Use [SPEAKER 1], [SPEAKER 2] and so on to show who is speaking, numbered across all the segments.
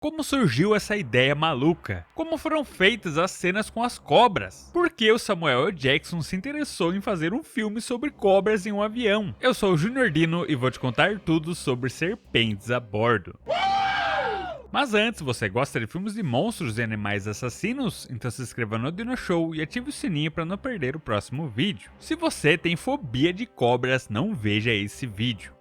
[SPEAKER 1] Como surgiu essa ideia maluca? Como foram feitas as cenas com as cobras? Por que o Samuel L. Jackson se interessou em fazer um filme sobre cobras em um avião? Eu sou o Junior Dino e vou te contar tudo sobre serpentes a bordo. Mas antes, você gosta de filmes de monstros e animais assassinos? Então se inscreva no Dino Show e ative o sininho para não perder o próximo vídeo. Se você tem fobia de cobras, não veja esse vídeo.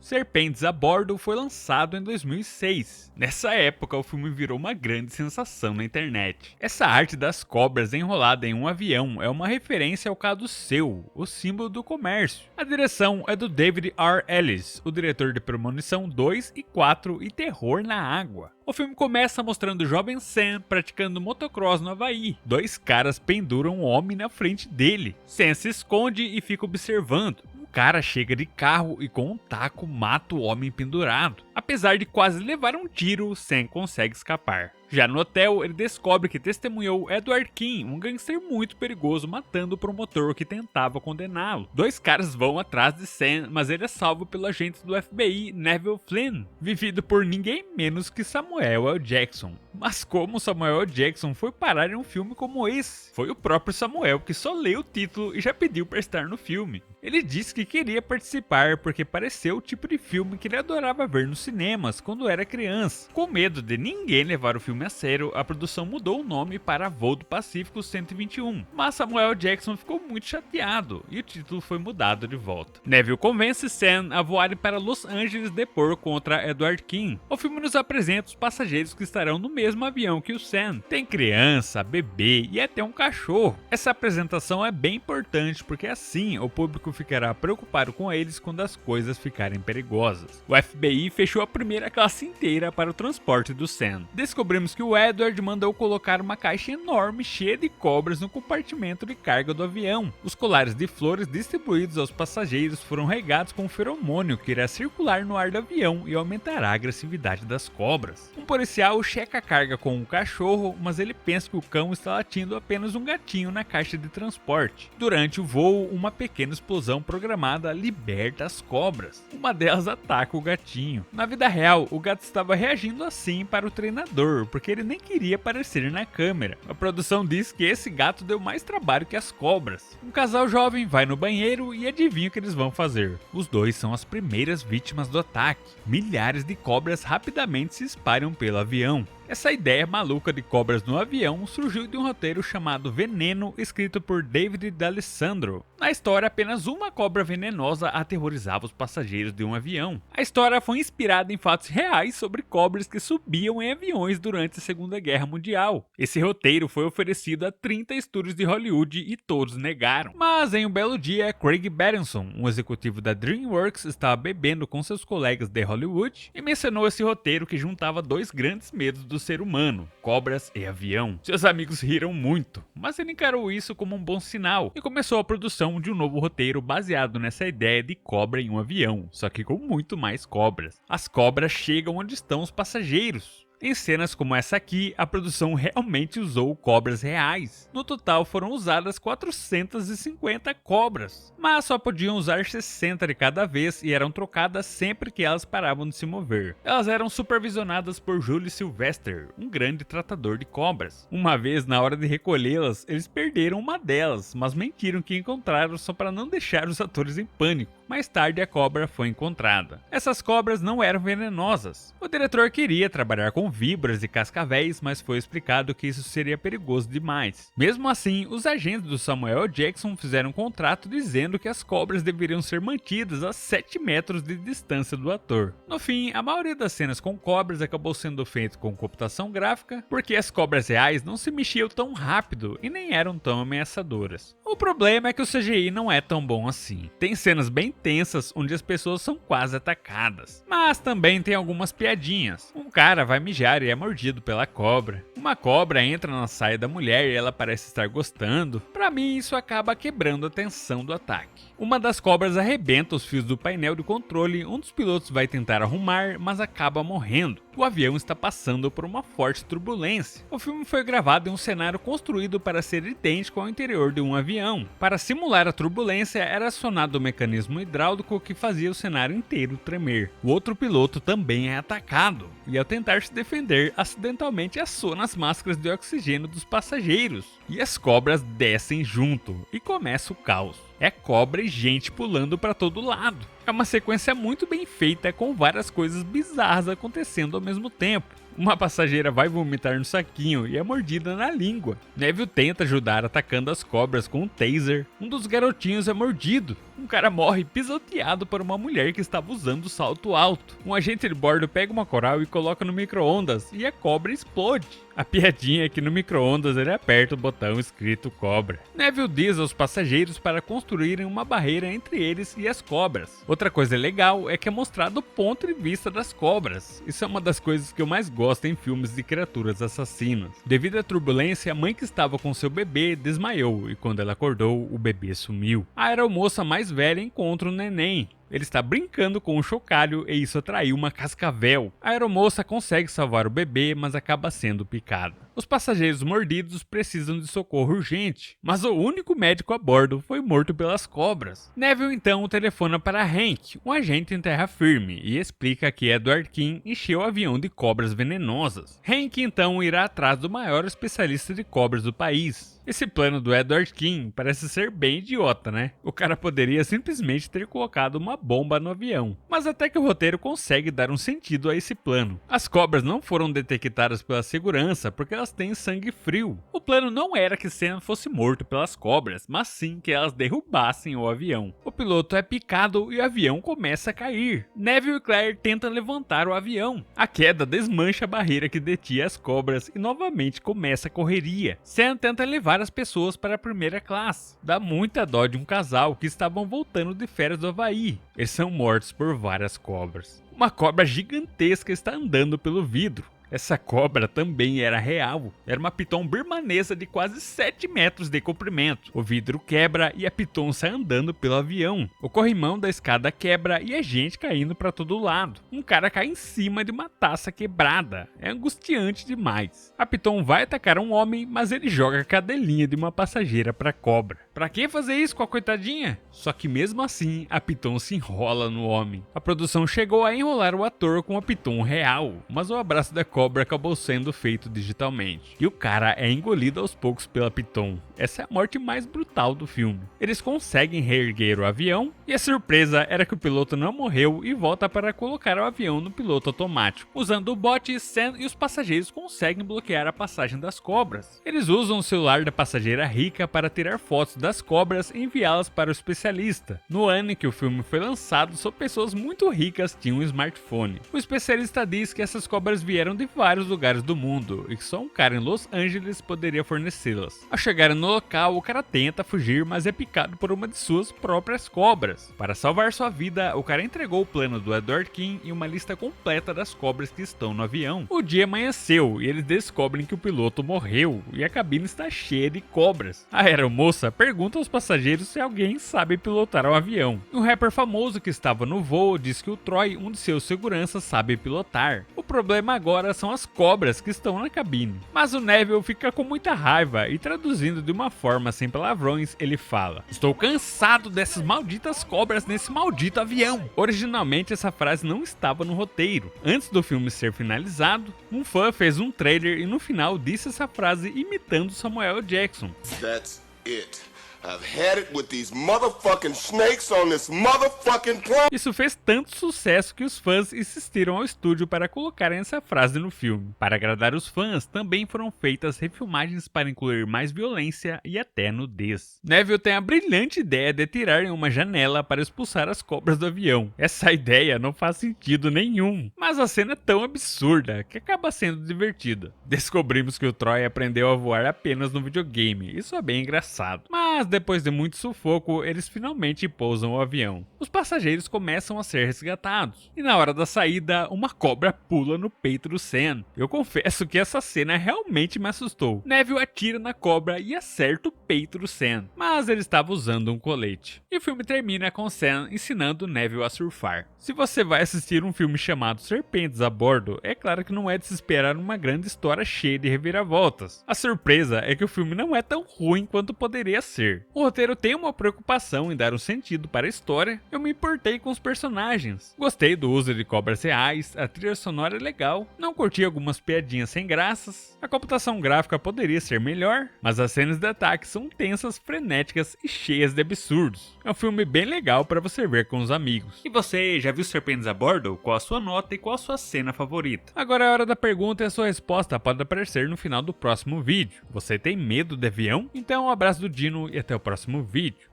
[SPEAKER 1] Serpentes a Bordo foi lançado em 2006. Nessa época, o filme virou uma grande sensação na internet. Essa arte das cobras enrolada em um avião é uma referência ao caduceu, o símbolo do comércio. A direção é do David R. Ellis, o diretor de Premonição 2 e 4 e Terror na Água. O filme começa mostrando o jovem Sam praticando motocross no Havaí. Dois caras penduram um homem na frente dele. Sam se esconde e fica observando. O cara chega de carro e com um taco mata o homem pendurado. Apesar de quase levar um tiro, Sam consegue escapar. Já no hotel, ele descobre que testemunhou Edward King, um gangster muito perigoso, matando o promotor que tentava condená-lo. Dois caras vão atrás de Sam, mas ele é salvo pelo agente do FBI, Neville Flynn, vivido por ninguém menos que Samuel L. Jackson. Mas como Samuel L. Jackson foi parar em um filme como esse? Foi o próprio Samuel que só leu o título e já pediu para estar no filme. Ele disse que queria participar porque pareceu o tipo de filme que ele adorava ver nos cinemas quando era criança. Com medo de ninguém levar o filme a sério, a produção mudou o nome para Voo do Pacífico 121, mas Samuel Jackson ficou muito chateado e o título foi mudado de volta. Neville convence Sam a voarem para Los Angeles depor contra Edward King. O filme nos apresenta os passageiros que estarão no mesmo avião que o Sam. Tem criança, bebê e até um cachorro. Essa apresentação é bem importante porque assim o público ficará preocupado com eles quando as coisas ficarem perigosas. O FBI fechou a primeira classe inteira para o transporte do Sam. Descobrimos que o Edward mandou colocar uma caixa enorme cheia de cobras no compartimento de carga do avião. Os colares de flores distribuídos aos passageiros foram regados com um feromônio que irá circular no ar do avião e aumentará a agressividade das cobras. Um policial checa a carga com um cachorro, mas ele pensa que o cão está latindo apenas um gatinho na caixa de transporte. Durante o voo, uma pequena explosão programada liberta as cobras. Uma delas ataca o gatinho. Na vida real, o gato estava reagindo assim para o treinador, porque ele nem queria aparecer na câmera. A produção diz que esse gato deu mais trabalho que as cobras. Um casal jovem vai no banheiro e adivinha o que eles vão fazer. Os dois são as primeiras vítimas do ataque. Milhares de cobras rapidamente se espalham pelo avião. Essa ideia maluca de cobras no avião surgiu de um roteiro chamado Veneno, escrito por David D'Alessandro. Na história, apenas uma cobra venenosa aterrorizava os passageiros de um avião. A história foi inspirada em fatos reais sobre cobras que subiam em aviões durante a Segunda Guerra Mundial. Esse roteiro foi oferecido a 30 estúdios de Hollywood e todos negaram. Mas em um belo dia, Craig Berenson, um executivo da DreamWorks, estava bebendo com seus colegas de Hollywood e mencionou esse roteiro que juntava dois grandes medos do ser humano, cobras e avião. Seus amigos riram muito, mas ele encarou isso como um bom sinal e começou a produção de um novo roteiro baseado nessa ideia de cobra em um avião, só que com muito mais cobras. As cobras chegam onde estão os passageiros. Em cenas como essa aqui, a produção realmente usou cobras reais. No total foram usadas 450 cobras, mas só podiam usar 60 de cada vez e eram trocadas sempre que elas paravam de se mover. Elas eram supervisionadas por Julie Sylvester, um grande tratador de cobras. Uma vez, na hora de recolhê-las, eles perderam uma delas, mas mentiram que encontraram só para não deixar os atores em pânico. Mais tarde a cobra foi encontrada. Essas cobras não eram venenosas. O diretor queria trabalhar com víboras e cascavéis, mas foi explicado que isso seria perigoso demais. Mesmo assim, os agentes do Samuel Jackson fizeram um contrato dizendo que as cobras deveriam ser mantidas a 7 metros de distância do ator. No fim, a maioria das cenas com cobras acabou sendo feita com computação gráfica, porque as cobras reais não se mexiam tão rápido e nem eram tão ameaçadoras. O problema é que o CGI não é tão bom assim. Tem cenas bem tensas onde as pessoas são quase atacadas, mas também tem algumas piadinhas. Um cara vai mijar e é mordido pela cobra. Uma cobra entra na saia da mulher e ela parece estar gostando. Pra mim, isso acaba quebrando a tensão do ataque. Uma das cobras arrebenta os fios do painel de controle, um dos pilotos vai tentar arrumar, mas acaba morrendo. O avião está passando por uma forte turbulência. O filme foi gravado em um cenário construído para ser idêntico ao interior de um avião. Para simular a turbulência, era acionado o mecanismo hidráulico que fazia o cenário inteiro tremer. O outro piloto também é atacado, e ao tentar se defender, acidentalmente aciona as máscaras de oxigênio dos passageiros. E as cobras descem junto, e começa o caos. É cobra e gente pulando para todo lado. É uma sequência muito bem feita com várias coisas bizarras acontecendo ao mesmo tempo. Uma passageira vai vomitar no saquinho e é mordida na língua. Neville tenta ajudar atacando as cobras com um taser. Um dos garotinhos é mordido. Um cara morre pisoteado por uma mulher que estava usando salto alto. Um agente de bordo pega uma coral e coloca no micro-ondas e a cobra explode. A piadinha é que no micro-ondas ele aperta o botão escrito cobra. Neville diz aos passageiros para construírem uma barreira entre eles e as cobras. Outra coisa legal é que é mostrado o ponto de vista das cobras. Isso é uma das coisas que eu mais gosto em filmes de criaturas assassinas. Devido à turbulência, a mãe que estava com seu bebê desmaiou e quando ela acordou, o bebê sumiu. A aeromoça mais velha encontra o neném. Ele está brincando com um chocalho e isso atraiu uma cascavel. A aeromoça consegue salvar o bebê, mas acaba sendo picada. Os passageiros mordidos precisam de socorro urgente, mas o único médico a bordo foi morto pelas cobras. Neville então telefona para Hank, um agente em terra firme, e explica que Edward King encheu o avião de cobras venenosas. Hank então irá atrás do maior especialista de cobras do país. Esse plano do Edward King parece ser bem idiota, né? O cara poderia simplesmente ter colocado uma bomba no avião. Mas até que o roteiro consegue dar um sentido a esse plano. As cobras não foram detectadas pela segurança porque elas têm sangue frio. O plano não era que Sam fosse morto pelas cobras, mas sim que elas derrubassem o avião. O piloto é picado e o avião começa a cair. Neville e Claire tentam levantar o avião. A queda desmancha a barreira que detinha as cobras e novamente começa a correria. Sam tenta levar as pessoas para a primeira classe. Dá muita dó de um casal que estavam voltando de férias do Havaí. Eles são mortos por várias cobras. Uma cobra gigantesca está andando pelo vidro. Essa cobra também era real. Era uma piton birmanesa de quase 7 metros de comprimento. O vidro quebra e a piton sai andando pelo avião. O corrimão da escada quebra e a gente caindo para todo lado. Um cara cai em cima de uma taça quebrada. É angustiante demais. A piton vai atacar um homem, mas ele joga a cadelinha de uma passageira para a cobra. Pra que fazer isso com a coitadinha? Só que mesmo assim, a piton se enrola no homem. A produção chegou a enrolar o ator com a piton real, mas o abraço da cobra acabou sendo feito digitalmente. E o cara é engolido aos poucos pela piton. Essa é a morte mais brutal do filme. Eles conseguem reerguer o avião e a surpresa era que o piloto não morreu e volta para colocar o avião no piloto automático. Usando o bot, Sam e os passageiros conseguem bloquear a passagem das cobras. Eles usam o celular da passageira rica para tirar fotos das cobras e enviá-las para o especialista. No ano em que o filme foi lançado, só pessoas muito ricas tinham um smartphone. O especialista diz que essas cobras vieram de vários lugares do mundo e que só um cara em Los Angeles poderia fornecê-las. Ao chegarem no local, o cara tenta fugir, mas é picado por uma de suas próprias cobras. Para salvar sua vida, o cara entregou o plano do Edward King e uma lista completa das cobras que estão no avião. O dia amanheceu e eles descobrem que o piloto morreu e a cabine está cheia de cobras. A aeromoça pergunta aos passageiros se alguém sabe pilotar o avião. Um rapper famoso que estava no voo diz que o Troy, um de seus seguranças, sabe pilotar. O problema agora são as cobras que estão na cabine. Mas o Neville fica com muita raiva e, traduzindo de uma forma sem palavrões, ele fala: "Estou cansado dessas malditas cobras nesse maldito avião." Originalmente essa frase não estava no roteiro. Antes do filme ser finalizado, um fã fez um trailer e no final disse essa frase imitando Samuel Jackson.
[SPEAKER 2] That's it. I've had it with these motherfucking snakes on this motherfucking plane.
[SPEAKER 1] Isso fez tanto sucesso que os fãs insistiram ao estúdio para colocarem essa frase no filme. Para agradar os fãs, também foram feitas refilmagens para incluir mais violência e até nudez. Neville tem a brilhante ideia de atirarem uma janela para expulsar as cobras do avião. Essa ideia não faz sentido nenhum, mas a cena é tão absurda que acaba sendo divertida. Descobrimos que o Troy aprendeu a voar apenas no videogame, isso é bem engraçado. Mas depois de muito sufoco, eles finalmente pousam o avião. Os passageiros começam a ser resgatados, e na hora da saída, uma cobra pula no peito do Sam. Eu confesso que essa cena realmente me assustou. Neville atira na cobra e acerta o peito do Sam, mas ele estava usando um colete. E o filme termina com Sam ensinando Neville a surfar. Se você vai assistir um filme chamado Serpentes a Bordo, é claro que não é de se esperar uma grande história cheia de reviravoltas. A surpresa é que o filme não é tão ruim quanto poderia ser. O roteiro tem uma preocupação em dar um sentido para a história, eu me importei com os personagens. Gostei do uso de cobras reais, a trilha sonora é legal, não curti algumas piadinhas sem graças, a computação gráfica poderia ser melhor, mas as cenas de ataque são tensas, frenéticas e cheias de absurdos. É um filme bem legal para você ver com os amigos. E você, já viu Serpentes a Bordo? Qual a sua nota e qual a sua cena favorita? Agora é a hora da pergunta e a sua resposta pode aparecer no final do próximo vídeo. Você tem medo de avião? Então um abraço do Dino e até o próximo vídeo.